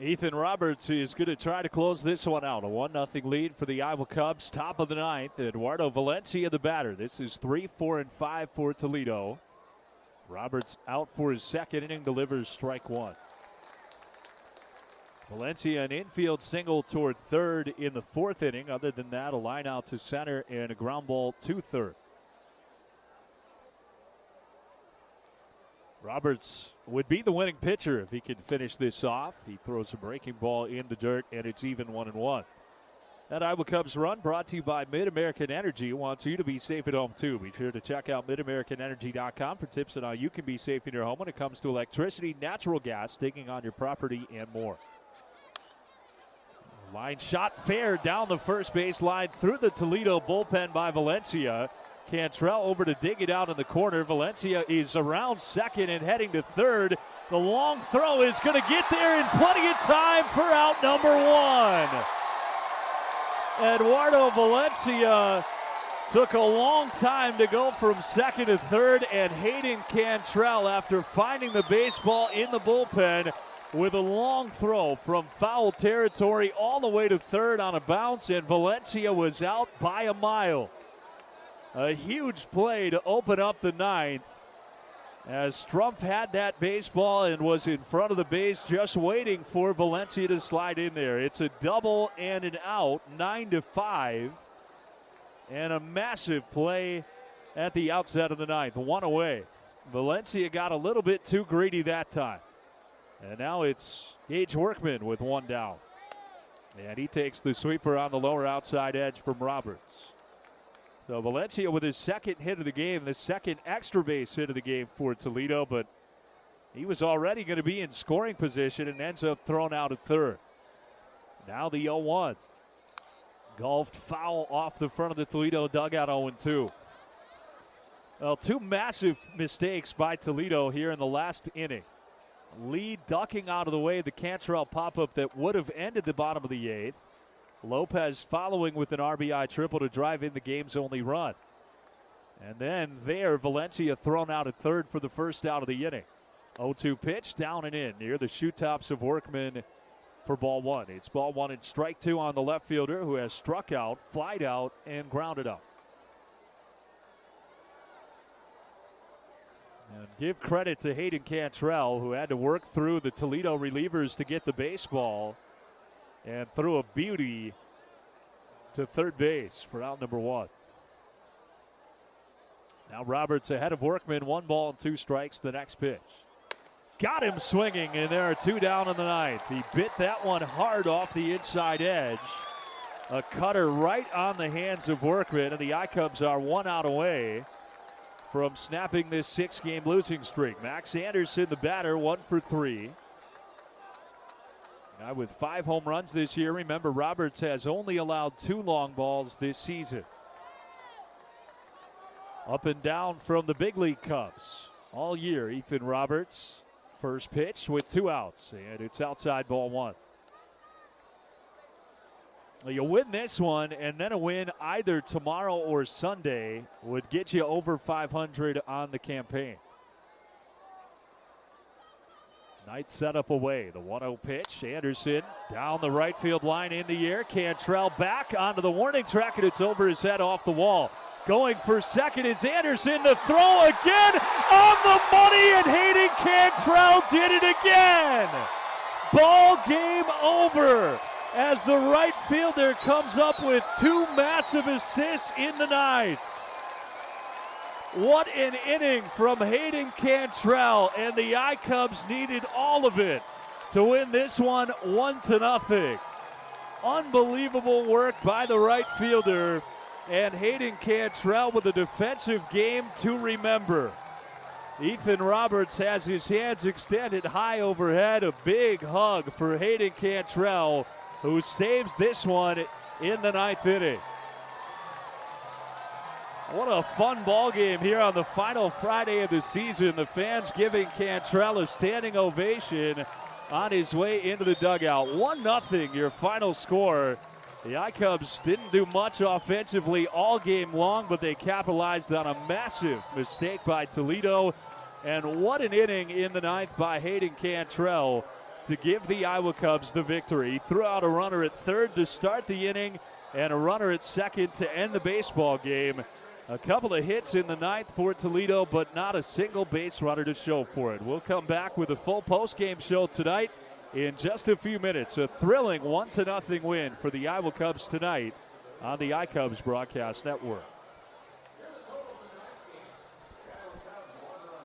Ethan Roberts is going to try to close this one out. A 1-0 lead for the Iowa Cubs. Top of the ninth. Eduardo Valencia, the batter. This is 3, 4, and 5 for Toledo. Roberts out for his second inning, delivers strike one. Valencia, an infield single toward third in the fourth inning. Other than that, a line out to center and a ground ball to third. Roberts would be the winning pitcher if he could finish this off. He throws a breaking ball in the dirt, and it's even 1-1. That Iowa Cubs run brought to you by Mid-American Energy. Wants you to be safe at home, too. Be sure to check out MidAmericanEnergy.com for tips on how you can be safe in your home when it comes to electricity, natural gas, digging on your property, and more. Line shot fair down the first base line through the Toledo bullpen by Valencia. Cantrell over to dig it out in the corner. Valencia is around second and heading to third. The long throw is going to get there in plenty of time for out number one. Eduardo Valencia took a long time to go from second to third, and Hayden Cantrell, after finding the baseball in the bullpen with a long throw from foul territory all the way to third on a bounce, and Valencia was out by a mile. A huge play to open up the ninth, as Strumpf had that baseball and was in front of the base just waiting for Valencia to slide in there. It's a double and an out, 9-5, and a massive play at the outset of the ninth. One away. Valencia got a little bit too greedy that time. And now it's Gage Workman with one down. And he takes the sweeper on the lower outside edge from Roberts. So Valencia with his second hit of the game, the second extra base hit of the game for Toledo, but he was already going to be in scoring position and ends up thrown out at third. Now the 0-1. Golfed foul off the front of the Toledo dugout, 0-2. Well, two massive mistakes by Toledo here in the last inning. Lead ducking out of the way, the Cantrell pop-up that would have ended the bottom of the eighth. Lopez following with an RBI triple to drive in the game's only run. And then there, Valencia thrown out at third for the first out of the inning. 0-2 pitch, down and in near the shoe tops of Workman for ball one. It's ball one and strike two on the left fielder, who has struck out, flied out, and grounded out. And give credit to Hayden Cantrell, who had to work through the Toledo relievers to get the baseball and threw a beauty to third base for out number one. Now Roberts ahead of Workman, 1 ball and 2 strikes. The next pitch. Got him swinging, and there are 2 down in the ninth. He bit that one hard off the inside edge. A cutter right on the hands of Workman, and the iCubs are 1 out away from snapping this 6-game losing streak. Max Anderson, the batter, 1 for 3. Now with 5 home runs this year, remember Roberts has only allowed 2 long balls this season. Up and down from the big league Cubs all year, Ethan Roberts. First pitch with 2 outs, and it's outside ball 1. You win this one, and then a win either tomorrow or Sunday would get you over 500 on the campaign. Night setup away. The 1-0 pitch. Anderson down the right field line in the air. Cantrell back onto the warning track, and it's over his head off the wall. Going for second is Anderson. The throw again on the money, and Hayden Cantrell did it again. Ball game over as the right fielder comes up with 2 massive assists in the ninth. What an inning from Hayden Cantrell, and the iCubs needed all of it to win this one 1-0. Unbelievable work by the right fielder, and Hayden Cantrell with a defensive game to remember. Ethan Roberts has his hands extended high overhead. A big hug for Hayden Cantrell, who saves this one in the ninth inning. What a fun ball game here on the final Friday of the season. The fans giving Cantrell a standing ovation on his way into the dugout. 1-0 your final score. The iCubs didn't do much offensively all game long, but they capitalized on a massive mistake by Toledo. And what an inning in the ninth by Hayden Cantrell. to give the Iowa Cubs the victory. Threw out a runner at third to start the inning and a runner at second to end the baseball game. A couple of hits in the ninth for Toledo, but not a single base runner to show for it. We'll come back with a full post-game show tonight in just a few minutes. A thrilling 1-0 win for the Iowa Cubs tonight on the iCubs Broadcast Network.